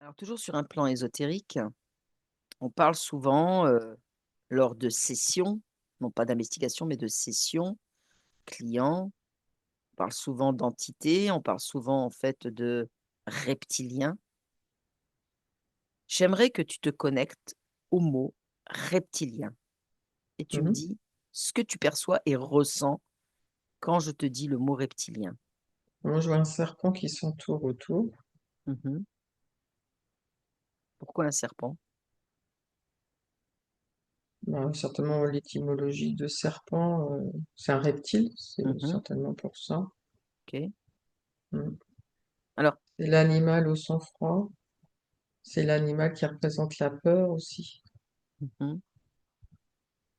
Alors toujours sur un plan ésotérique, on parle souvent, lors de sessions, non pas d'investigation, mais de sessions clients, on parle souvent d'entités, on parle souvent en fait de reptiliens. J'aimerais que tu te connectes au mot reptilien et tu me Mmh. dis ce que tu perçois et ressens quand je te dis le mot reptilien. Moi, je vois un serpent qui s'entoure autour. Mmh. Pourquoi un serpent? Ben, certainement l'étymologie de serpent, c'est un reptile, c'est Mmh. certainement pour ça. OK. Mmh. Alors C'est l'animal au sang-froid, c'est l'animal qui représente la peur aussi. mmh,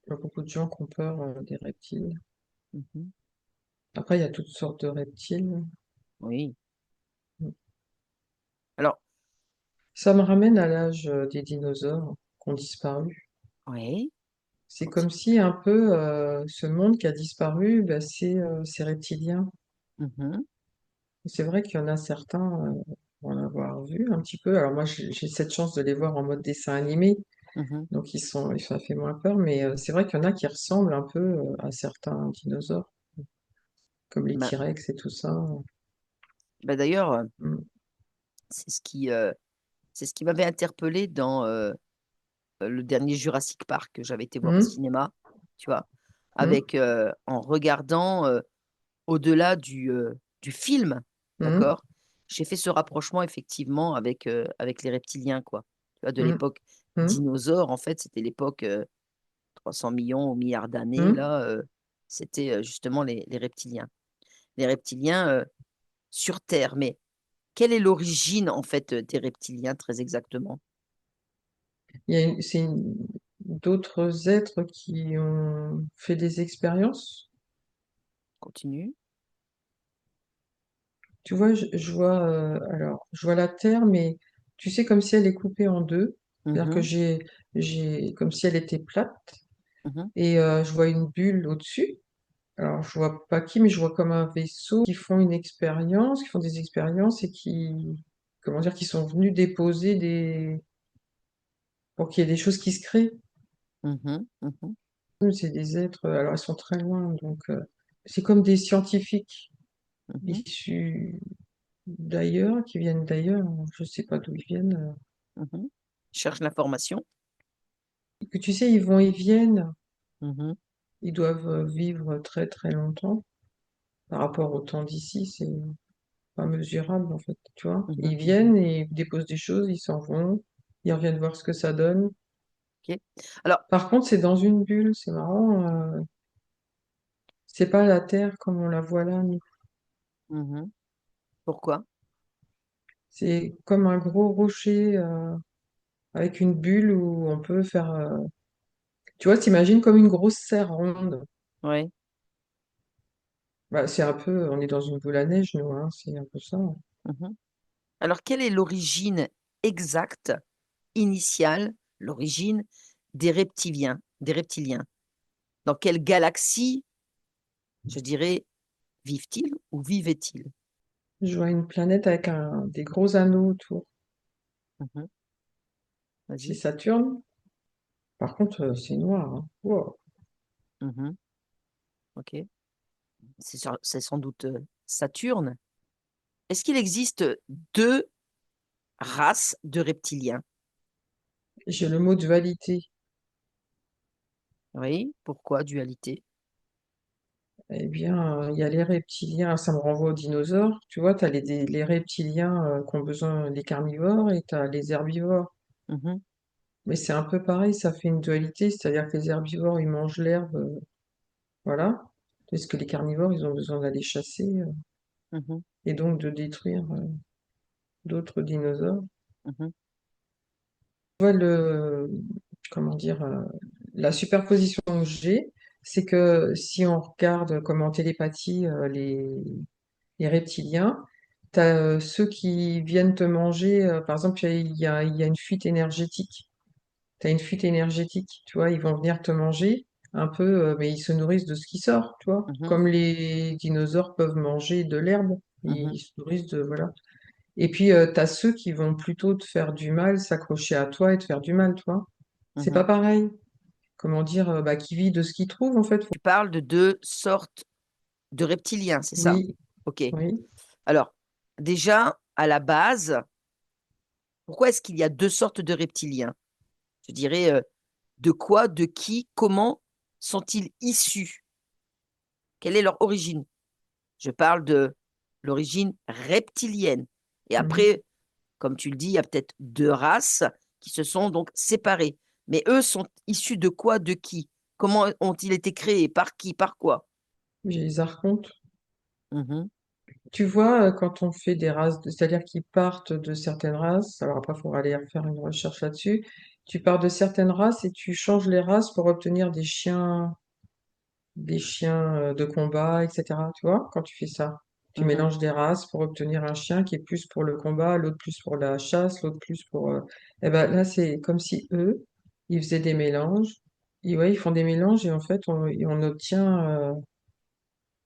Il y a beaucoup de gens qui ont peur, des reptiles. mmh, Après, il y a toutes sortes de reptiles. oui. Mmh. Alors Ça me ramène à l'âge, des dinosaures qui ont disparu. oui, C'est comme continue. si un peu, ce monde qui a disparu, bah, c'est reptilien. Mmh. C'est vrai qu'il y en a certains, pour en avoir vu un petit peu. Alors moi, j'ai cette chance de les voir en mode dessin animé, Mmh. donc ça fait moins peur, mais c'est vrai qu'il y en a qui ressemblent un peu, à certains dinosaures, comme les Bah T-Rex et tout ça. d'ailleurs, Mmh. c'est c'est ce qui m'avait interpellé dans, le dernier Jurassic Park que j'avais été voir au Mmh. cinéma, tu vois? Mmh. Avec, en regardant, au-delà du film, Mmh. d'accord? J'ai fait ce rapprochement effectivement avec les reptiliens, quoi. Tu vois? De Mmh. l'époque Mmh. dinosaure, en fait, c'était l'époque, 300 000 000 ou milliards d'années Mmh. là, c'était, justement les reptiliens. Les reptiliens, sur terre, mais quelle est l'origine, en fait, des reptiliens très exactement? Il y a une c'est une d'autres êtres qui ont fait des expériences. Continue. Tu vois, je vois, alors, je vois la Terre, mais tu sais, comme si elle est coupée en 2. C'est-à-dire que Mmh. j'ai comme si elle était plate Mmh. et je vois une bulle au-dessus. Alors, je vois pas qui, mais je vois comme un vaisseau qui font une expérience, qui font des expériences et qui, comment dire, qui sont venus déposer des pour qu'il y ait des choses qui se créent. Mmh. Mmh. C'est des êtres, alors ils sont très loin, donc c'est comme des scientifiques Mmh. issus d'ailleurs, qui viennent d'ailleurs, je sais pas d'où ils viennent. Mmh. Cherche l'information. Que tu sais, ils vont et viennent, Mmh. ils doivent vivre très très longtemps par rapport au temps d'ici, c'est pas mesurable en fait, tu vois. Mmh Ils mh. Mmh. viennent et ils déposent des choses, ils s'en vont, ils reviennent voir ce que ça donne. OK. Alors Par contre, c'est dans une bulle, c'est marrant, c'est pas la Terre comme on la voit là, nous. mmh, pourquoi? C'est comme un gros rocher avec une bulle où on peut faire. Tu vois, t'imagines comme une grosse serre ronde. Ouais. Bah, c'est un peu, on est dans une boule à neige, nous, hein, c'est un peu ça. Mmh. Alors quelle est l'origine exacte, initiale, l'origine des reptiliens? Dans quelle galaxie, je dirais, vivent-ils ou vivaient-ils? Je vois une planète avec des gros anneaux autour. Mmh. C'est Vas-y. Saturne. Par contre, c'est noir, hein. Wow. Mmh. OK. C'est sans doute, Saturne. Est-ce qu'il existe 2 races de reptiliens? J'ai le mot dualité. Oui, pourquoi dualité? Eh bien, il y a les reptiliens, ça me renvoie aux dinosaures. Tu vois, tu as les reptiliens qui ont besoin des carnivores et tu as les herbivores. Mmh. Mais c'est un peu pareil, ça fait une dualité, c'est-à-dire que les herbivores, ils mangent l'herbe, voilà. Parce que les carnivores, ils ont besoin d'aller chasser Mmh. et donc de détruire d'autres dinosaures. Mmh. Tu vois, comment dire, la superposition que j'ai, c'est que si on regarde comme en télépathie les reptiliens, tu as ceux qui viennent te manger, par exemple, il y a une fuite énergétique. Tu as une fuite énergétique, tu vois, ils vont venir te manger un peu, mais ils se nourrissent de ce qui sort, tu vois. Mmh. Comme les dinosaures peuvent manger de l'herbe, Mmh. ils se nourrissent de, voilà. Et puis, tu as ceux qui vont plutôt te faire du mal, s'accrocher à toi et te faire du mal, toi. C'est pas Mhm. pareil. Comment dire, bah, qui vit de ce qu'il trouve, en fait. Tu parles de deux sortes de reptiliens, c'est ça? Oui, Ok. oui, Alors, déjà, à la base, pourquoi est-ce qu'il y a deux sortes de reptiliens? Je dirais, de quoi, de qui, comment sont-ils issus? Quelle est leur origine? Je parle de l'origine reptilienne. Et mhm. après, comme tu le dis, il y a peut-être deux races qui se sont donc séparées. Mais eux sont issus de quoi, de qui? Comment ont-ils été créés? Par qui? Par quoi? J'ai les archontes. Mhm, Tu vois, quand on fait des races, c'est-à-dire qu'ils partent de certaines races, alors après, il faudra aller faire une recherche là-dessus. Tu pars de certaines races et tu changes les races pour obtenir des chiens de combat, etc. Tu vois, quand tu fais ça, tu mhm, mélanges des races pour obtenir un chien qui est plus pour le combat, l'autre plus pour la chasse, l'autre plus pour... Eh ben, là, c'est comme si eux, ils faisaient des mélanges. Et ouais, ils font des mélanges et en fait, on obtient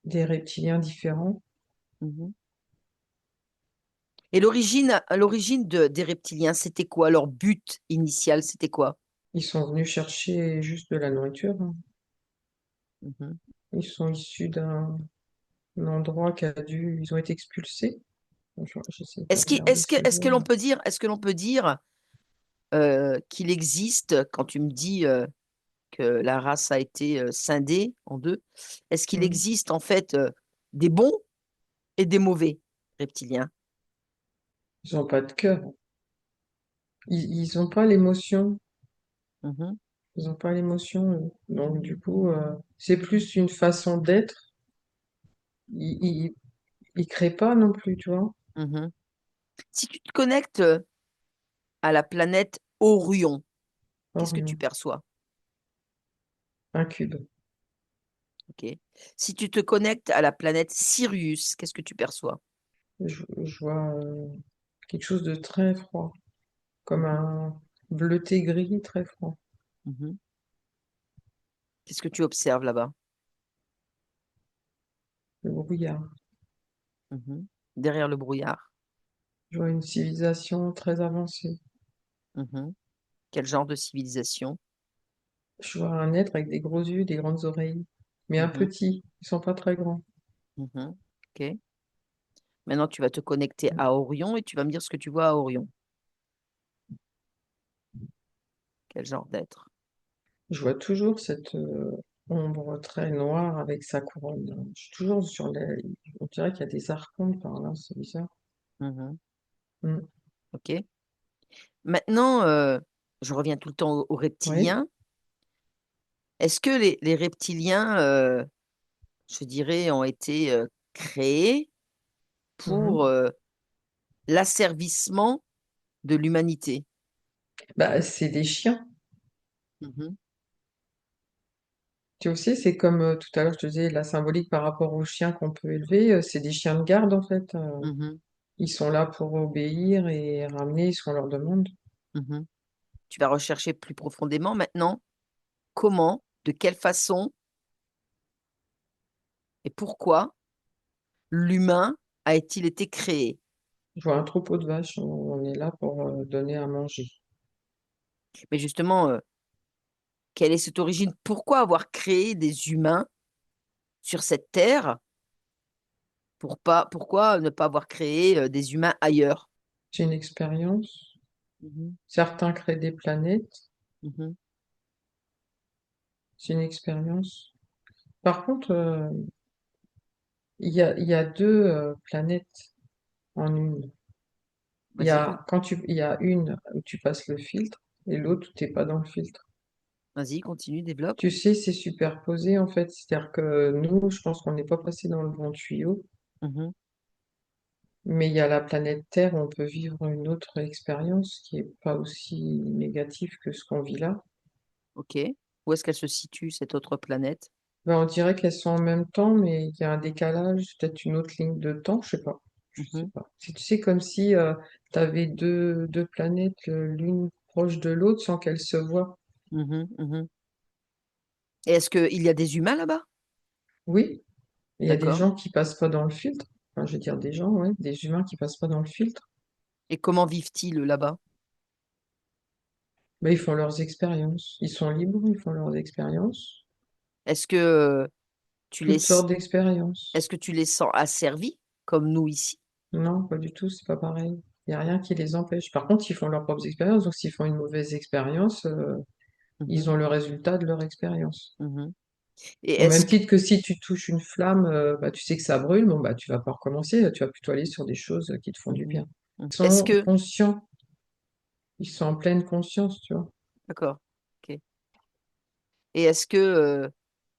des reptiliens différents. mhm. Et l'origine des reptiliens, c'était quoi? Leur but initial, c'était quoi? Ils sont venus chercher juste de la nourriture, hein. Mhm. Ils sont issus d'un endroit qui a dû... Ils ont été expulsés. J'essaie de regarder ce Est-ce que livre. l'on peut dire qu'il existe, quand tu me dis que la race a été scindée en deux, est-ce qu'il Hmm. existe en fait des bons et des mauvais reptiliens? Ils n'ont pas de cœur. Ils n'ont pas l'émotion. Mhm, Ils n'ont pas l'émotion, eux. Donc, du coup, c'est plus une façon d'être. Ils créent pas non plus, tu vois. mhm. Si tu te connectes à la planète Orion, qu'est-ce que tu Orion, perçois? un cube. Ok. Si tu te connectes à la planète Sirius, qu'est-ce que tu perçois? Je vois quelque chose de très froid, comme Mhm, un bleuté gris très froid. mhm. Qu'est-ce que tu observes là-bas? Le brouillard. Mhm. Derrière le brouillard. Je vois une civilisation très avancée. Mhm. Quel genre de civilisation? Je vois un être avec des gros yeux, des grandes oreilles, mais un Mhm, petit. Ils sont pas très grands. mhm. Ok. Maintenant, tu vas te connecter à Orion et tu vas me dire ce que tu vois à Orion. Quel genre d'être? Je vois toujours cette ombre très noire avec sa couronne. Je suis toujours sur les... On dirait qu'il y a des archontes par là, c'est bizarre. Mhm. Mm. Ok. Maintenant, je reviens tout le temps aux Oui. reptiliens. Est-ce que les reptiliens, je dirais, ont été créés pour Mhm. l'asservissement de l'humanité? Bah, c'est des chiens. Mhm, Tu sais, c'est comme tout à l'heure, je te disais, la symbolique par rapport aux chiens qu'on peut élever, c'est des chiens de garde en fait. mhm, Ils sont là pour obéir et ramener ce qu'on leur demande. mhm. Tu vas rechercher plus profondément maintenant comment, de quelle façon et pourquoi l'humain a-t-il été créé? Je vois un troupeau de vaches, on est là pour donner à manger. Mais justement, quelle est cette origine? Pourquoi avoir créé des humains sur cette terre? Pourquoi ne pas avoir créé des humains ailleurs? C'est une expérience. Mhm, Certains créent des planètes. mhm. C'est une expérience. Par contre, il y a deux planètes en une. Il y a une où tu passes le filtre et l'autre où tu n'es pas dans le filtre. Vas-y, continue, développe. Tu sais, c'est superposé en fait. C'est-à-dire que nous, je pense qu'on n'est pas passé dans le bon tuyau, Mhm, mais il y a la planète Terre où on peut vivre une autre expérience qui est pas aussi négative que ce qu'on vit là. ok. Où est-ce qu'elle se situe, cette autre planète? Ben, on dirait qu'elles sont en même temps, mais il y a un décalage, peut-être une autre ligne de temps, je sais pas. Je sais Mhm, pas. Si tu sais, comme si tu avais deux planètes, l'une proche de l'autre, sans qu'elles se voient. mhm, mhm. Et est-ce qu'il y a des humains là-bas? Oui, il y a des D'accord. gens qui passent pas dans le filtre. Enfin, je veux dire des gens, ouais, des humains qui passent pas dans le filtre. Et comment vivent-ils là-bas? Ben, ils font leurs expériences. Ils sont libres, ils font leurs expériences. Est-ce que tu les, Toutes sortes d'expériences. est-ce que tu les sens asservis comme nous ici? Non, pas du tout, c'est pas pareil. Il n'y a rien qui les empêche. Par contre, ils font leurs propres expériences. Donc, s'ils font une mauvaise expérience, ils Mhm, ont le résultat de leur expérience. mhm. Et Au est-ce même que, titre que si tu touches une flamme, bah, tu sais que ça brûle, bon, bah, tu vas pas recommencer, tu vas plutôt aller sur des choses qui te font du mhm, bien. mhm. Ils Est-ce sont que, conscients, ils sont en pleine conscience, tu vois. d'accord, ok. Et est-ce que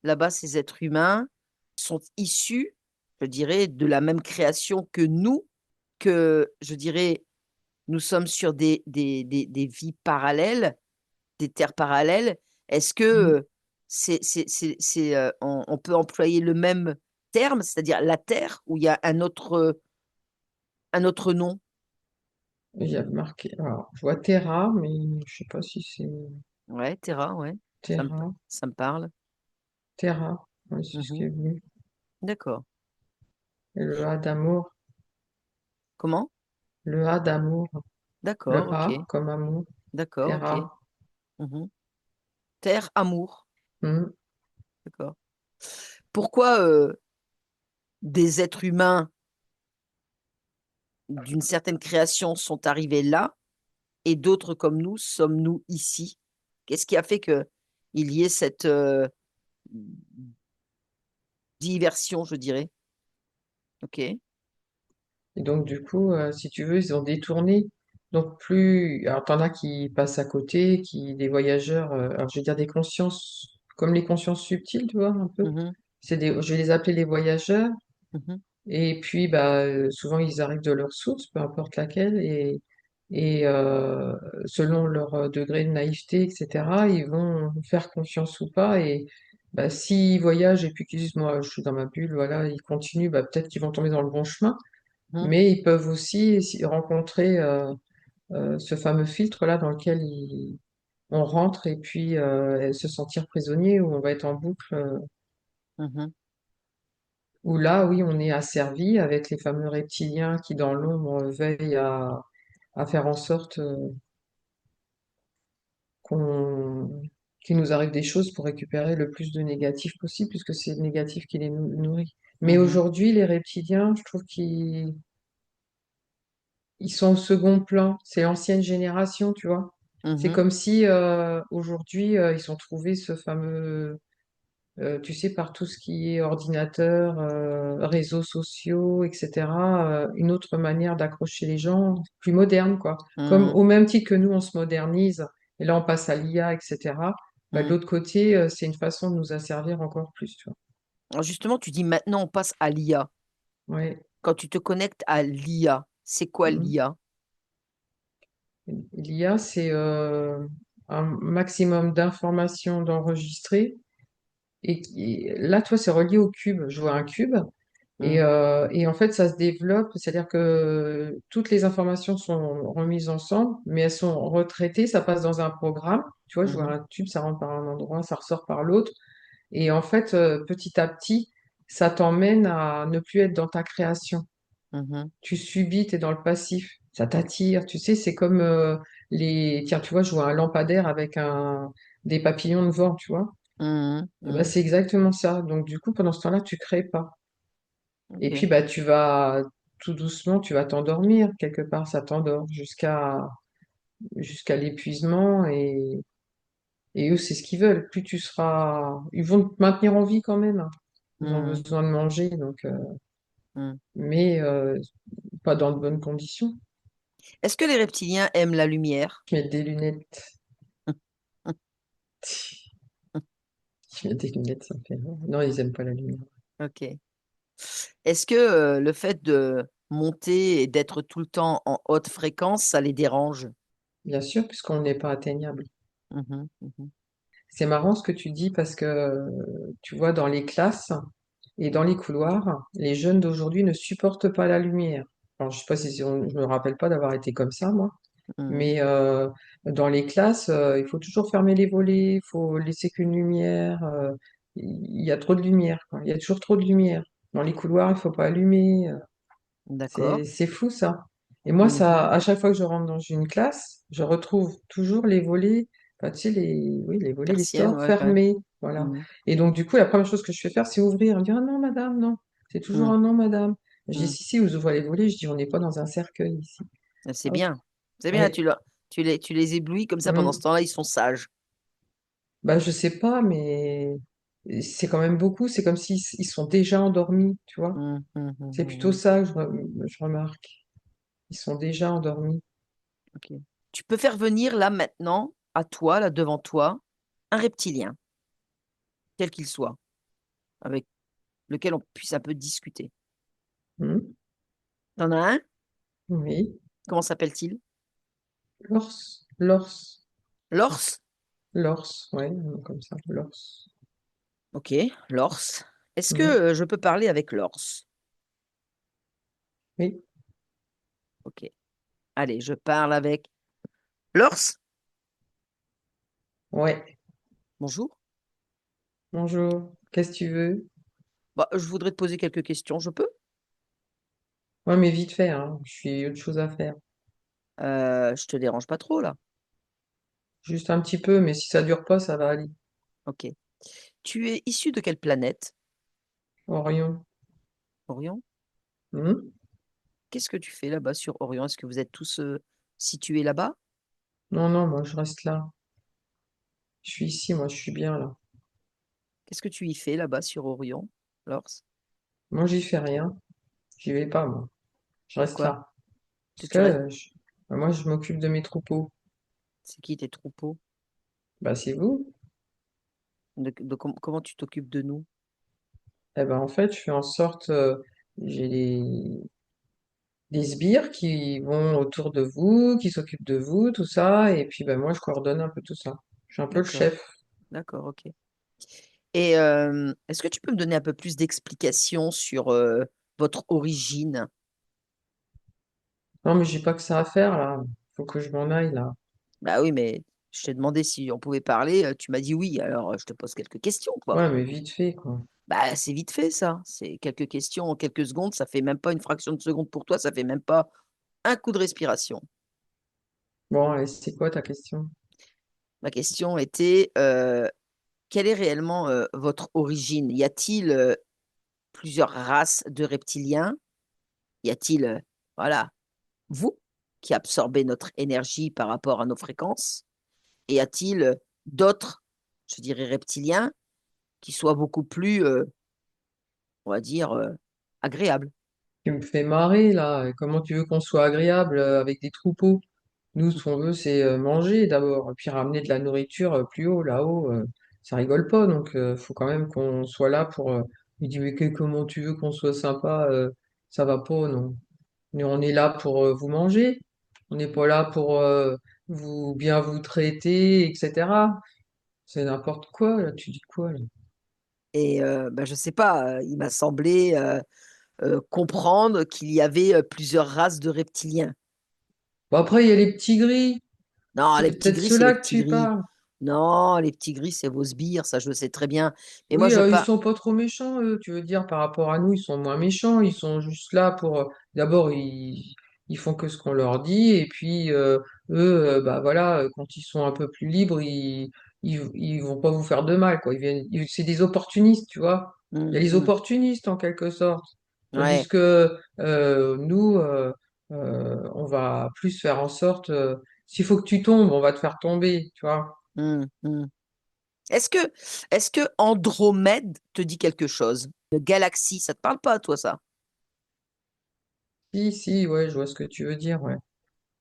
là-bas, ces êtres humains sont issus, je dirais, de la même création que nous, que, je dirais, nous sommes sur des vies parallèles, des terres parallèles. Est-ce que Mm. on peut employer le même terme, c'est-à-dire la Terre, ou il y a un autre nom? Il y a marqué, alors, je vois Terra, mais je sais pas si c'est Ouais, Terra, ouais, Terra, ça me parle. Terra, ouais, c'est ce qui Mhm. est venu. D'accord. Et le A d'amour, Comment? le A d'amour, D'accord, le ok. A comme amour, D'accord, ok. Terra. Mhm. Terre, amour. Mm. D'accord. Pourquoi des êtres humains d'une certaine création sont arrivés là et d'autres comme nous sommes-nous ici? Qu'est-ce qui a fait que il y ait cette diversion, je dirais? Ok. Et donc, du coup, si tu veux, ils ont détourné. Donc, plus. Alors, t'en as qui passent à côté, des voyageurs, alors je vais dire des consciences, comme les consciences subtiles, tu vois, un peu. Mhm, Je vais les appeler les voyageurs. mhm, Et puis, bah, souvent, ils arrivent de leur source, peu importe laquelle, et selon leur degré de naïveté, etc., ils vont faire confiance ou pas. Et bah, s'ils voyagent et puis qu'ils disent, moi, je suis dans ma bulle, voilà, ils continuent, bah, peut-être qu'ils vont tomber dans le bon chemin. mhm, Mais ils peuvent aussi rencontrer ce fameux filtre-là dans lequel on rentre et puis se sentir prisonnier, où on va être en boucle, mhm, où là, oui, on est asservi avec les fameux reptiliens qui, dans l'ombre, veillent à faire en sorte qu'on, qu'il nous arrive des choses pour récupérer le plus de négatif possible, puisque c'est le négatif qui les nourrit. Mais mhm, aujourd'hui, les reptiliens, je trouve ils sont au second plan. C'est l'ancienne génération, tu vois. C'est mhm, comme si aujourd'hui, ils ont trouvé ce fameux, tu sais, par tout ce qui est ordinateur, réseaux sociaux, etc., une autre manière d'accrocher les gens, plus moderne, quoi. Comme mhm, au même titre que nous, on se modernise, et là, on passe à l'IA, etc. Bah, de mhm. l'autre côté, c'est une façon de nous asservir encore plus, tu vois. Alors justement, tu dis maintenant on passe à l'IA. Ouais. Quand tu te connectes à l'IA, c'est quoi Mhm. l'IA? L'IA, c'est un maximum d'informations d'enregistrer. Là, toi, c'est relié au cube. Je vois un cube. Et en fait, ça se développe, c'est-à-dire que toutes les informations sont remises ensemble, mais elles sont retraitées, ça passe dans un programme. Tu vois, je vois Mhm, un tube, ça rentre par un endroit, ça ressort par l'autre. Et en fait, petit à petit, ça t'emmène à ne plus être dans ta création. mhm, Tu subis, tu es dans le passif. Ça t'attire. Tu sais, c'est comme les... Tiens, tu vois, je vois un lampadaire avec des papillons de vent, tu vois. mhm, Eh ben, mhm. c'est exactement ça. Donc, du coup, pendant ce temps-là, tu crées pas. Et puis, Ok. bah, tu vas tout doucement, tu vas t'endormir quelque part, ça t'endort jusqu'à l'épuisement et eux, c'est ce qu'ils veulent. Plus tu seras, ils vont te maintenir en vie quand même, hein. Ils ont Mhm, besoin de manger, donc, mhm. mais pas dans de bonnes conditions. Est-ce que les reptiliens aiment la lumière? Tu mets des lunettes, tu mets des lunettes, ça me fait rire. Non, ils aiment pas la lumière. Ok. Est-ce que le fait de monter et d'être tout le temps en haute fréquence, ça les dérange? Bien sûr, puisqu'on n'est pas atteignable. Mhm, mhm, C'est marrant ce que tu dis parce que tu vois, dans les classes et dans les couloirs, les jeunes d'aujourd'hui ne supportent pas la lumière. Alors, je sais pas je me rappelle pas d'avoir été comme ça, moi, mhm, mais dans les classes, il faut toujours fermer les volets, il faut laisser qu'une lumière. Il y a trop de lumière, quoi. Il y a toujours trop de lumière. Dans les couloirs, il faut pas allumer. d'accord. C'est fou, ça. Et moi, Mhm. ça, à chaque fois que je rentre dans une classe, je retrouve toujours les volets, enfin, tu sais, oui, les volets, les Persienne, stores ouais, ouais. fermés. Voilà. Mhm. Et donc, du coup, la première chose que je fais faire, c'est ouvrir. Elle me dit, ah non, madame, non. C'est toujours Mhm. un non, madame. Je dis, Mhm. si, si, vous ouvrez les volets. Je dis, on n'est pas dans un cercueil ici. Ah, c'est Hop. bien. C'est bien, Oui. tu les éblouis comme ça pendant ce Mm. temps-là, ils sont sages. Bah, je sais pas, mais c'est quand même beaucoup. C'est comme s'ils ils sont déjà endormis, tu vois. Mhm, mhm, C'est mhm, plutôt mhm. ça que je remarque. Ils sont déjà endormis. Ok. Tu peux faire venir là maintenant, à toi, là devant toi, un reptilien, quel qu'il soit, avec lequel on puisse un peu discuter. Mm. T'en as un? Oui. Comment s'appelle-t-il? L'ors, l'ors. L'ors? L'ors, ouais, comme ça, l'ors. Ok, l'ors. Est-ce que Mhm. je peux parler avec l'ors? Oui, Ok. Allez, je parle avec l'ors. ouais. Bonjour. Bonjour, qu'est-ce que tu veux? Bah, je voudrais te poser quelques questions, je peux? Ouais, mais vite fait, hein. Je suis autre chose à faire. Je te dérange pas trop là. Juste un petit peu, mais si ça dure pas, ça va aller. Ok. Tu es issu de quelle planète? Orion. Orion? Mhm. Qu'est-ce que tu fais là-bas sur Orion? Est-ce que vous êtes tous situés là-bas? Non, non, moi je reste là. Je suis ici, moi je suis bien là. Qu'est-ce que tu y fais là-bas sur Orion, Lors? Moi j'y fais rien. J'y vais pas, moi. Je reste Pourquoi? là. Parce que Tu restes. moi je m'occupe de mes troupeaux. C'est qui tes troupeaux? Bah c'est vous. Comment tu t'occupes de nous? Eh ben en fait, je fais en sorte, j'ai des sbires qui vont autour de vous, qui s'occupent de vous, tout ça, et puis ben moi je coordonne un peu tout ça. Je suis un peu le D'accord, chef. d'accord, ok. Et est-ce que tu peux me donner un peu plus d'explications sur votre origine? Non, mais j'ai pas que ça à faire là. Faut que je m'en aille là. Bah oui, mais je t'ai demandé si on pouvait parler, tu m'as dit oui, alors je te pose quelques questions, quoi. Ouais, mais vite fait quoi. Bah c'est vite fait ça, c'est quelques questions en quelques secondes, ça fait même pas une fraction de seconde pour toi, ça fait même pas un coup de respiration. Bon, allez, c'est quoi ta question? Ma question était, quelle est réellement votre origine? Y a-t-il plusieurs races de reptiliens? Y a-t-il, voilà, vous qui absorbez notre énergie par rapport à nos fréquences? Et y a-t-il d'autres, je dirais, reptiliens qui soient beaucoup plus, on va dire, agréables? Tu me fais marrer là. Et comment tu veux qu'on soit agréable avec des troupeaux? Nous, ce qu'on veut, c'est manger d'abord, et puis ramener de la nourriture plus haut, là-haut. Ça rigole pas, donc faut quand même qu'on soit là pour. Il dit, mais comment tu veux qu'on soit sympa? Ça va pas, non. Nous, on est là pour vous manger. On n'est pas là pour vous bien vous traiter, etc. C'est n'importe quoi, là. Tu dis quoi, là? Et bah, je sais pas, il m'a semblé comprendre qu'il y avait plusieurs races de reptiliens. Bon, après, il y a les petits gris. Non, C'est les petits peut-être gris, c'est les ceux-là que petits tu gris. parles. Non, les petits gris, c'est vos sbires, ça je le sais très bien. Mais moi, Oui, je ils pas. sont pas trop méchants, eux. Tu veux dire, par rapport à nous, ils sont moins méchants. Ils sont juste là pour. D'abord, ils font que ce qu'on leur dit. Et puis, eux, bah voilà, quand ils sont un peu plus libres, ils vont pas vous faire de mal, quoi. C'est des opportunistes, tu vois. Il y a les Hum. opportunistes, en quelque sorte. Tandis Ouais. que nous, on va plus faire en sorte. S'il faut que tu tombes, on va te faire tomber, tu vois. Hum. Est-ce que, est-ce que Andromède te dit quelque chose? De galaxie, ça te parle pas, toi, ça? Si, si, ouais, je vois ce que tu veux dire, ouais.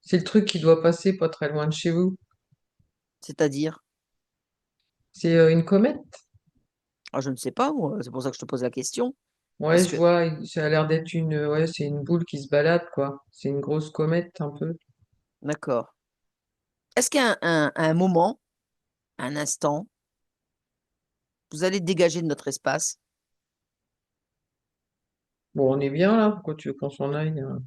C'est le truc qui doit passer pas très loin de chez vous. C'est-à-dire? C'est une comète? Ah, je ne sais pas, moi. C'est pour ça que je te pose la question. Ouais, Est-ce je que, vois, ça a l'air d'être ouais, c'est une boule qui se balade, quoi. C'est une grosse comète, un peu. d'accord. Est-ce qu'à un moment, un instant, vous allez dégager de notre espace? Bon, on est bien là, pourquoi tu veux qu'on s'en aille, hein?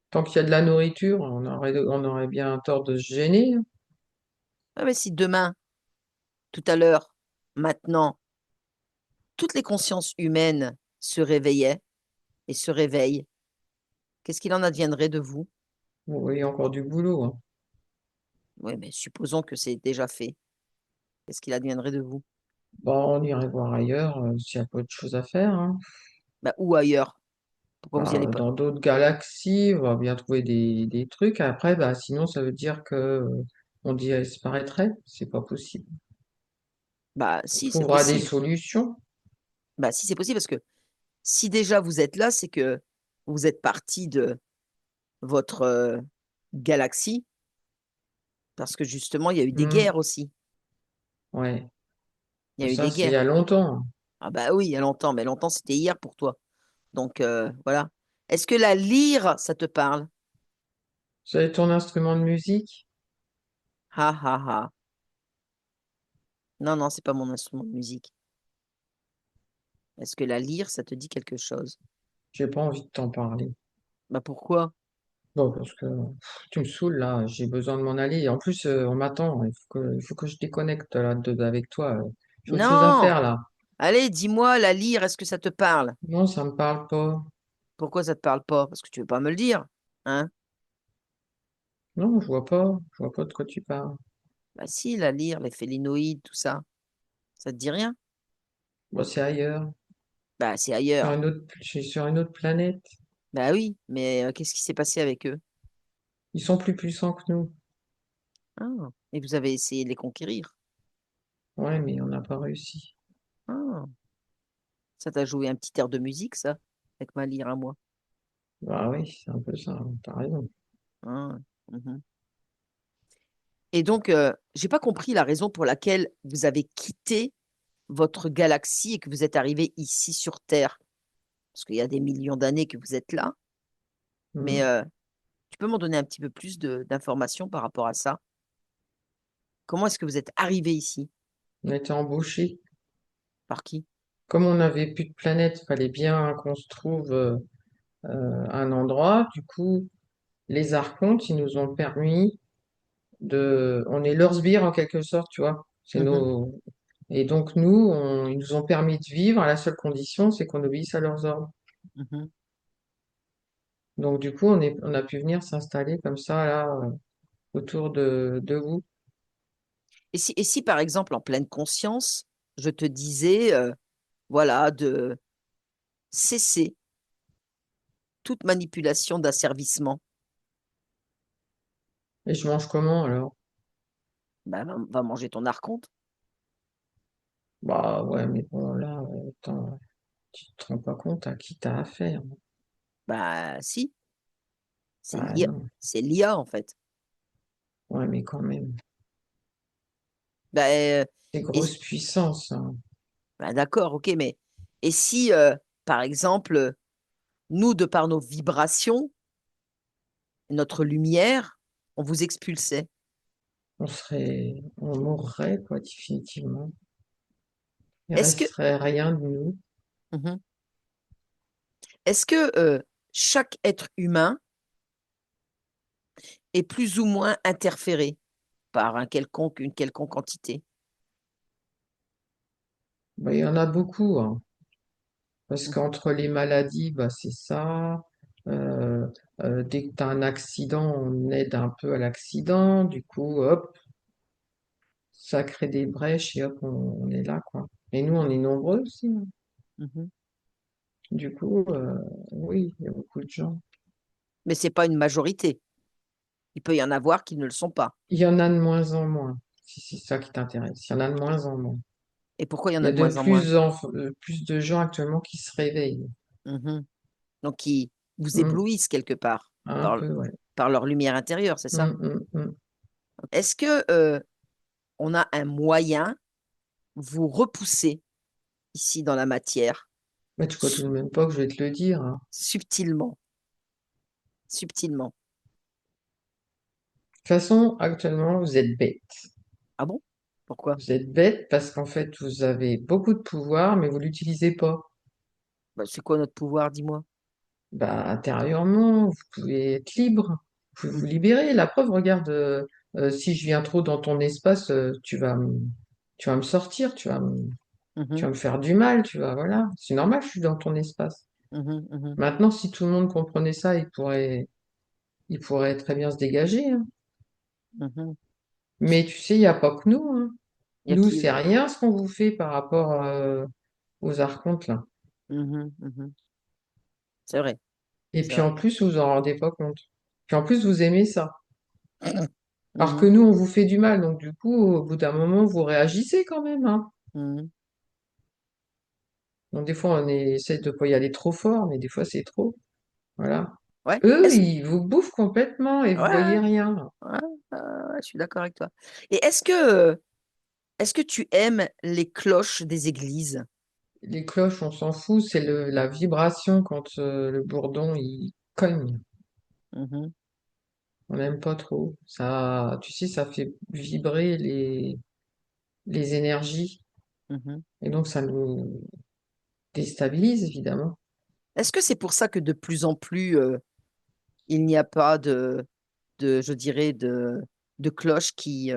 Tant qu'il y a de la nourriture, on aurait bien tort de se gêner, hein. Ah, mais si demain, tout à l'heure, maintenant, toutes les consciences humaines se réveillaient et se réveillent, qu'est-ce qu'il en adviendrait de vous? Vous voyez encore du boulot, hein. Oui, mais supposons que c'est déjà fait. Qu'est-ce qu'il adviendrait de vous? Bon, on irait voir ailleurs s'il n'y a pas autre chose à faire, hein. Bah, ou ailleurs? Pourquoi vous y allez Bah, pas? dans d'autres galaxies, on va bien trouver des trucs. Après, bah, sinon, ça veut dire que on disparaîtrait. C'est pas possible. Bah, On si, c'est trouvera des possible. solutions. Bah, si, c'est possible parce que si déjà vous êtes là, c'est que vous êtes parti de votre galaxie parce que justement, il y a eu des Hmm, guerres aussi. ouais. Il y a eu Ça, des c'est il y a guerres. longtemps. Ah bah oui, il y a longtemps, mais longtemps, c'était hier pour toi. Donc voilà. Est-ce que la lyre, ça te parle? C'est ton instrument de musique? Ha ha ha. Non, non, c'est pas mon instrument de musique. Est-ce que la lyre, ça te dit quelque chose? J'ai pas envie de t'en parler. Bah pourquoi? Bon, parce que tu me saoules là, j'ai besoin de m'en aller. Et en plus, on m'attend, il faut que je déconnecte là avec toi. J'ai autre chose à Non! faire là. Allez, dis-moi, la lyre, est-ce que ça te parle? Non, ça me parle pas. Pourquoi ça te parle pas? Parce que tu veux pas me le dire, hein? Non, je vois pas de quoi tu parles. Bah si, la lyre, les félinoïdes, tout ça, ça te dit rien? Bon, c'est ailleurs. Bah c'est ailleurs. Je suis sur une autre planète. Bah oui, mais qu'est-ce qui s'est passé avec eux? Ils sont plus puissants que nous. Ah, et vous avez essayé de les conquérir. Ouais, mais on n'a pas réussi. Ah, ça t'a joué un petit air de musique, ça, avec ma lyre à moi. Bah oui, c'est un peu ça, hein, t'as raison. Ah, mhm. Et donc, j'ai pas compris la raison pour laquelle vous avez quitté votre galaxie et que vous êtes arrivé ici sur Terre. Parce qu'il y a des millions d'années que vous êtes là. Mais Hmm. tu peux m'en donner un petit peu plus d'informations par rapport à ça? Comment est-ce que vous êtes arrivé ici? On a été embauchés. Par qui? Comme on n'avait plus de planète, il fallait bien qu'on se trouve un endroit. Du coup, les archontes, ils nous ont permis on est leurs sbires en quelque sorte, tu vois. C'est Mhm, nos, et donc nous, ils nous ont permis de vivre à la seule condition, c'est qu'on obéisse à leurs ordres. mhm. Donc du coup, on a pu venir s'installer comme ça là, autour de vous. Et si, par exemple, en pleine conscience, je te disais, voilà, de cesser toute manipulation d'asservissement, Et je mange comment alors? ben, va manger ton archonte. Bah ouais, mais bon là, attends, tu te rends pas compte à qui t'as affaire. Bah si, Bah non, c'est l'IA en fait. ouais, mais quand même, Bah, c'est et, grosse puissance, hein. bah, d'accord, ok, mais et si, par exemple, nous, de par nos vibrations, notre lumière, on vous expulsait, On mourrait quoi, définitivement. Il est-ce que, resterait rien de nous. Mhm. Est-ce que chaque être humain est plus ou moins interféré par une quelconque entité? Bah, il y en a beaucoup, hein. Parce Mhm, qu'entre les maladies, bah, c'est ça. Euh, dès que tu as un accident, on aide un peu à l'accident. Du coup, hop, ça crée des brèches et hop, on est là, quoi. Et nous, on est nombreux aussi, hein. mhm. Du coup, oui, il y a beaucoup de gens. Mais c'est pas une majorité. Il peut y en avoir qui ne le sont pas. Il y en a de moins en moins, si c'est ça qui t'intéresse. Il y en a de moins en moins. Et pourquoi il y en Il y a a de moins en moins? plus de gens actuellement qui se réveillent. Mhm. Donc, qui vous Hmm, éblouissent quelque part un par, peu, ouais. par leur lumière intérieure, c'est ça? Hmm. Est-ce que on a un moyen vous repousser ici dans la matière, Mais tu crois tout su- de même pas que je vais te le dire, hein. subtilement, subtilement? De toute façon, actuellement, vous êtes bête. Ah bon? Pourquoi? Vous êtes bête parce qu'en fait, vous avez beaucoup de pouvoir, mais vous l'utilisez pas. Bah, c'est quoi notre pouvoir, dis-moi? Bah, intérieurement, vous pouvez être libre. Vous pouvez vous Mhm, libérer. La preuve, regarde, si je viens trop dans ton espace, tu vas me sortir, tu mhm, vas me faire du mal, tu vas, voilà. C'est normal, je suis dans ton espace. mhm, mhm. Maintenant, si tout le monde comprenait ça, il pourrait très bien se dégager, hein. Mhm. Mais tu sais, il n'y a pas que nous, hein. Il y a Nous, qui c'est aussi? rien ce qu'on vous fait par rapport aux archontes, là. Mhm, mhm. C'est vrai, Et c'est puis vrai. en plus, vous en rendez pas compte. Puis en plus, vous aimez ça. Alors que Mhm, nous, on vous fait du mal. Donc du coup, au bout d'un moment, vous réagissez quand même, hein. mhm. Donc des fois, essaie de pas y aller trop fort, mais des fois, c'est trop. Voilà. Ouais. Eux, ils vous bouffent complètement et vous Ouais, voyez rien. ouais, je suis d'accord avec toi. Et est-ce que tu aimes les cloches des églises? Les cloches, on s'en fout, c'est la vibration quand le bourdon il cogne. Mhm, On n'aime pas trop. Ça, tu sais, ça fait vibrer les énergies mhm. et donc ça nous déstabilise évidemment. Est-ce que c'est pour ça que de plus en plus, il n'y a pas je dirais, de cloches qui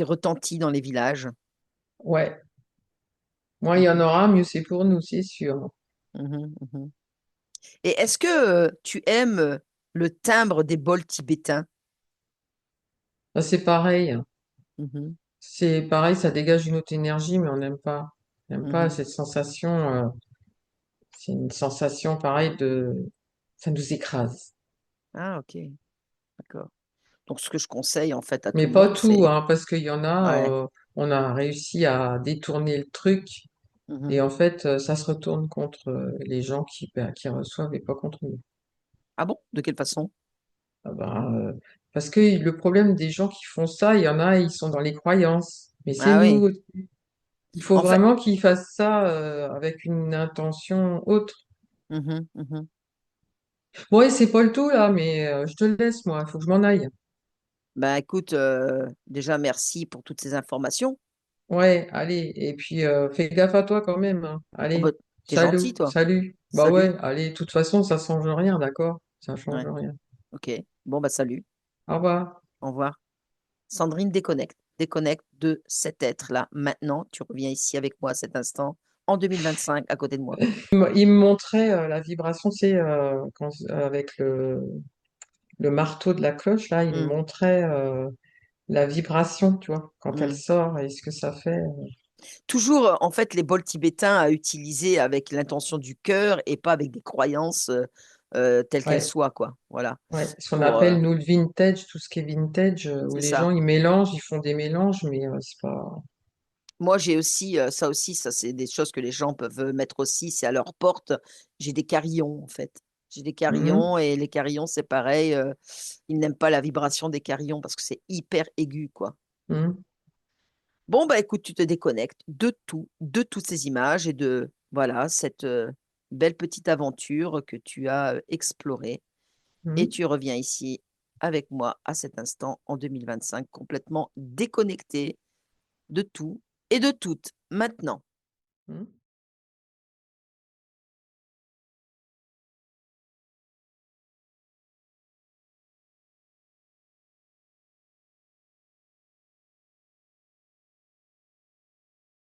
retentit dans les villages? Ouais, moins il y en Mhm, aura, mieux c'est pour nous, c'est sûr. mhm, mhm. Et est-ce que tu aimes le timbre des bols tibétains? Là, c'est pareil. Mhm, C'est pareil, ça dégage une autre énergie, mais on n'aime pas. On n'aime pas mhm. cette sensation. C'est une sensation pareille ça nous écrase. Ah, ok, d'accord. Donc, ce que je conseille en fait à tout Mais le pas monde, tout, c'est hein, parce qu'il y en a, ouais. on a réussi à détourner le truc, et Mhm. en fait, ça se retourne contre les gens qui reçoivent et pas contre nous. Ah bon? De quelle façon? Ah bah, parce que le problème des gens qui font ça, il y en a, ils sont dans les croyances. Mais c'est Ah oui. nous. Il faut En fait, vraiment qu'ils fassent ça avec une intention autre. mhm, mhm. Bon, et c'est pas le tout là, mais je te le laisse, moi, il faut que je m'en aille. Ben écoute, déjà merci pour toutes ces informations. Ouais, allez, et puis fais gaffe à toi quand même, hein. Oh bah, Allez, t'es gentil, toi. salut. Bah Salut. ouais, allez, de toute façon, ça change rien, d'accord? Ça change Ouais, rien. ok. Bon, bah salut. Au revoir. Au revoir. Sandrine, déconnecte. Déconnecte de cet être-là. Maintenant, tu reviens ici avec moi à cet instant, en 2025, à côté de moi. Il me montrait la vibration, c'est avec le marteau de la cloche, là, il me Hmm, montrait la vibration, tu vois, quand elle hmm. sort et ce que ça fait. Toujours, en fait, les bols tibétains à utiliser avec l'intention du cœur et pas avec des croyances telles qu'elles Ouais, soient, quoi. Voilà. ouais. Ce qu'on Pour, appelle, nous, le vintage, tout ce qui est vintage, où c'est les ça. gens, ils mélangent, ils font des mélanges, mais c'est pas... Moi, j'ai aussi, ça, c'est des choses que les gens peuvent mettre aussi, c'est à leur porte. J'ai des carillons, en fait. J'ai des Mhm, carillons et les carillons, c'est pareil. Ils n'aiment pas la vibration des carillons parce que c'est hyper aigu, quoi. mhm, Bon, bah écoute, tu te déconnectes de tout, de toutes ces images et de, voilà, cette belle petite aventure que tu as explorée. Et mhm, tu reviens ici avec moi à cet instant en 2025, complètement déconnecté de tout et de toutes maintenant. mhm.